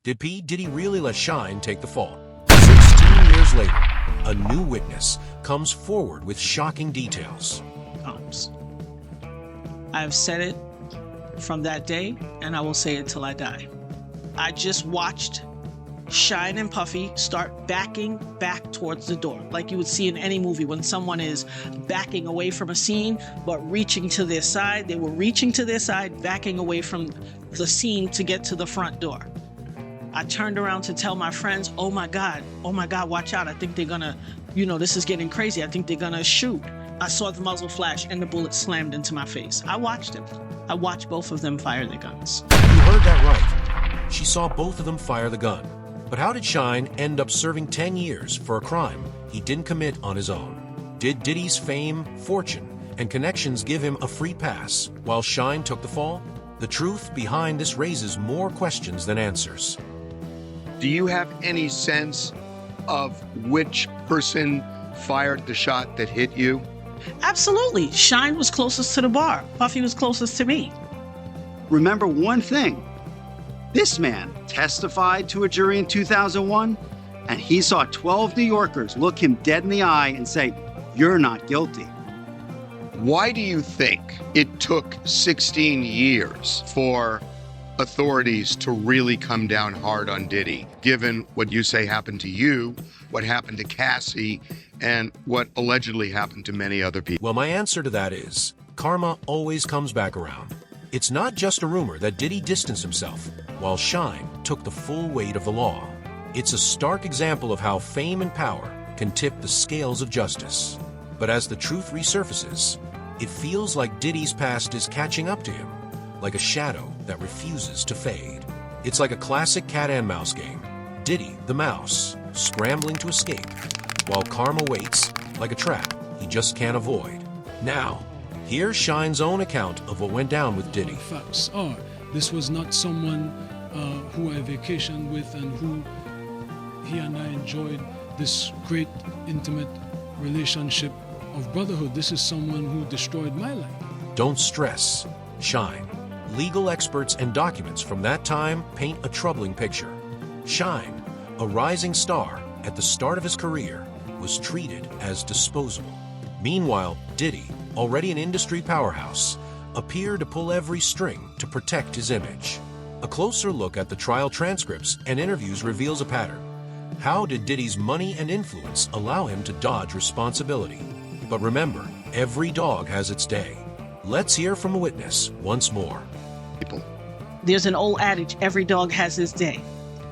Did P. Diddy really let Shyne take the fall? 16 years later, a new witness comes forward with shocking details. I've said it from that day, and I will say it till I die. I just watched Shyne and Puffy start backing back towards the door, like you would see in any movie when someone is backing away from a scene, but reaching to their side. They were reaching to their side, backing away from the scene to get to the front door. I turned around to tell my friends, oh my God, watch out. I think they're gonna, this is getting crazy. I think they're gonna shoot. I saw the muzzle flash and the bullet slammed into my face. I watched it. I watched both of them fire their guns. You heard that right. She saw both of them fire the gun. But how did Shyne end up serving 10 years for a crime he didn't commit on his own? Did Diddy's fame, fortune, and connections give him a free pass while Shyne took the fall? The truth behind this raises more questions than answers. Do you have any sense of which person fired the shot that hit you? Absolutely. Shyne was closest to the bar. Puffy was closest to me. Remember one thing. This man testified to a jury in 2001, and he saw 12 New Yorkers look him dead in the eye and say, "You're not guilty." Why do you think it took 16 years for authorities to really come down hard on Diddy, given what you say happened to you, what happened to Cassie, and what allegedly happened to many other people? Well, my answer to that is, karma always comes back around. It's not just a rumor that Diddy distanced himself, while Shyne took the full weight of the law. It's a stark example of how fame and power can tip the scales of justice. But as the truth resurfaces, it feels like Diddy's past is catching up to him, like a shadow that refuses to fade. It's like a classic cat and mouse game. Diddy, the mouse, scrambling to escape, while karma waits like a trap he just can't avoid. Now, here's Shyne's own account of what went down with Diddy. Facts are, this was not someone who I vacationed with and who he and I enjoyed this great intimate relationship of brotherhood. This is someone who destroyed my life. Don't stress. Shyne. Legal experts and documents from that time paint a troubling picture. Shyne, a rising star at the start of his career, was treated as disposable. Meanwhile, Diddy, already an industry powerhouse, appeared to pull every string to protect his image. A closer look at the trial transcripts and interviews reveals a pattern. How did Diddy's money and influence allow him to dodge responsibility? But remember, every dog has its day. Let's hear from a witness once more. There's an old adage, every dog has his day.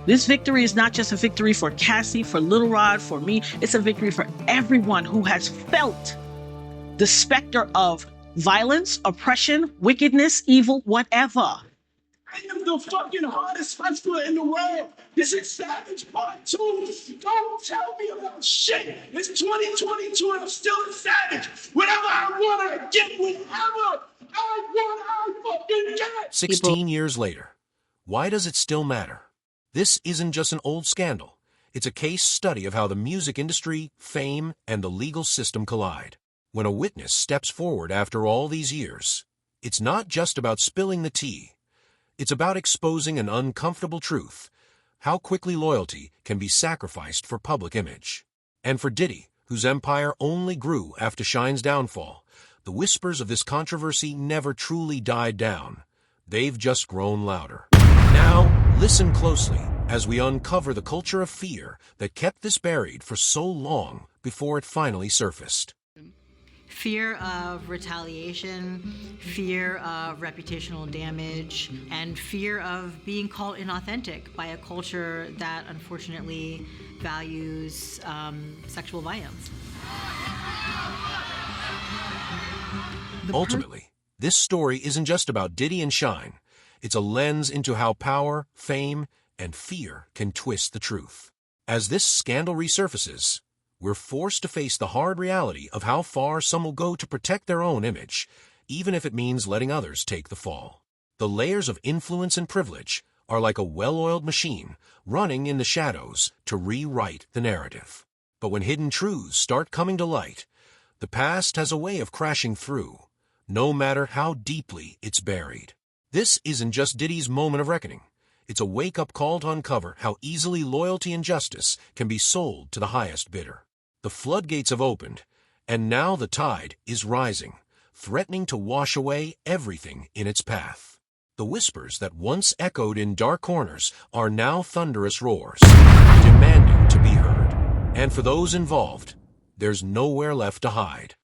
This victory is not just a victory for Cassie, for Little Rod, for me. It's a victory for everyone who has felt the specter of violence, oppression, wickedness, evil, whatever. I am the fucking hardest hustler in the world. This is Savage Part 2. Don't tell me about shit. It's 2022 and I'm still a savage. Whatever I want, I get. Whatever I want, I fucking get. 16 years later, why does it still matter? This isn't just an old scandal. It's a case study of how the music industry, fame, and the legal system collide. When a witness steps forward after all these years, it's not just about spilling the tea. It's about exposing an uncomfortable truth, how quickly loyalty can be sacrificed for public image. And for Diddy, whose empire only grew after Shyne's downfall, the whispers of this controversy never truly died down. They've just grown louder. Now, listen closely as we uncover the culture of fear that kept this buried for so long before it finally surfaced. Fear of retaliation, fear of reputational damage, and fear of being called inauthentic by a culture that unfortunately values sexual violence. Ultimately, this story isn't just about Diddy and Shyne. It's a lens into how power, fame, and fear can twist the truth. As this scandal resurfaces, we're forced to face the hard reality of how far some will go to protect their own image, even if it means letting others take the fall. The layers of influence and privilege are like a well-oiled machine running in the shadows to rewrite the narrative. But when hidden truths start coming to light, the past has a way of crashing through, no matter how deeply it's buried. This isn't just Diddy's moment of reckoning. It's a wake-up call to uncover how easily loyalty and justice can be sold to the highest bidder. The floodgates have opened, and now the tide is rising, threatening to wash away everything in its path. The whispers that once echoed in dark corners are now thunderous roars, demanding to be heard. And for those involved, there's nowhere left to hide.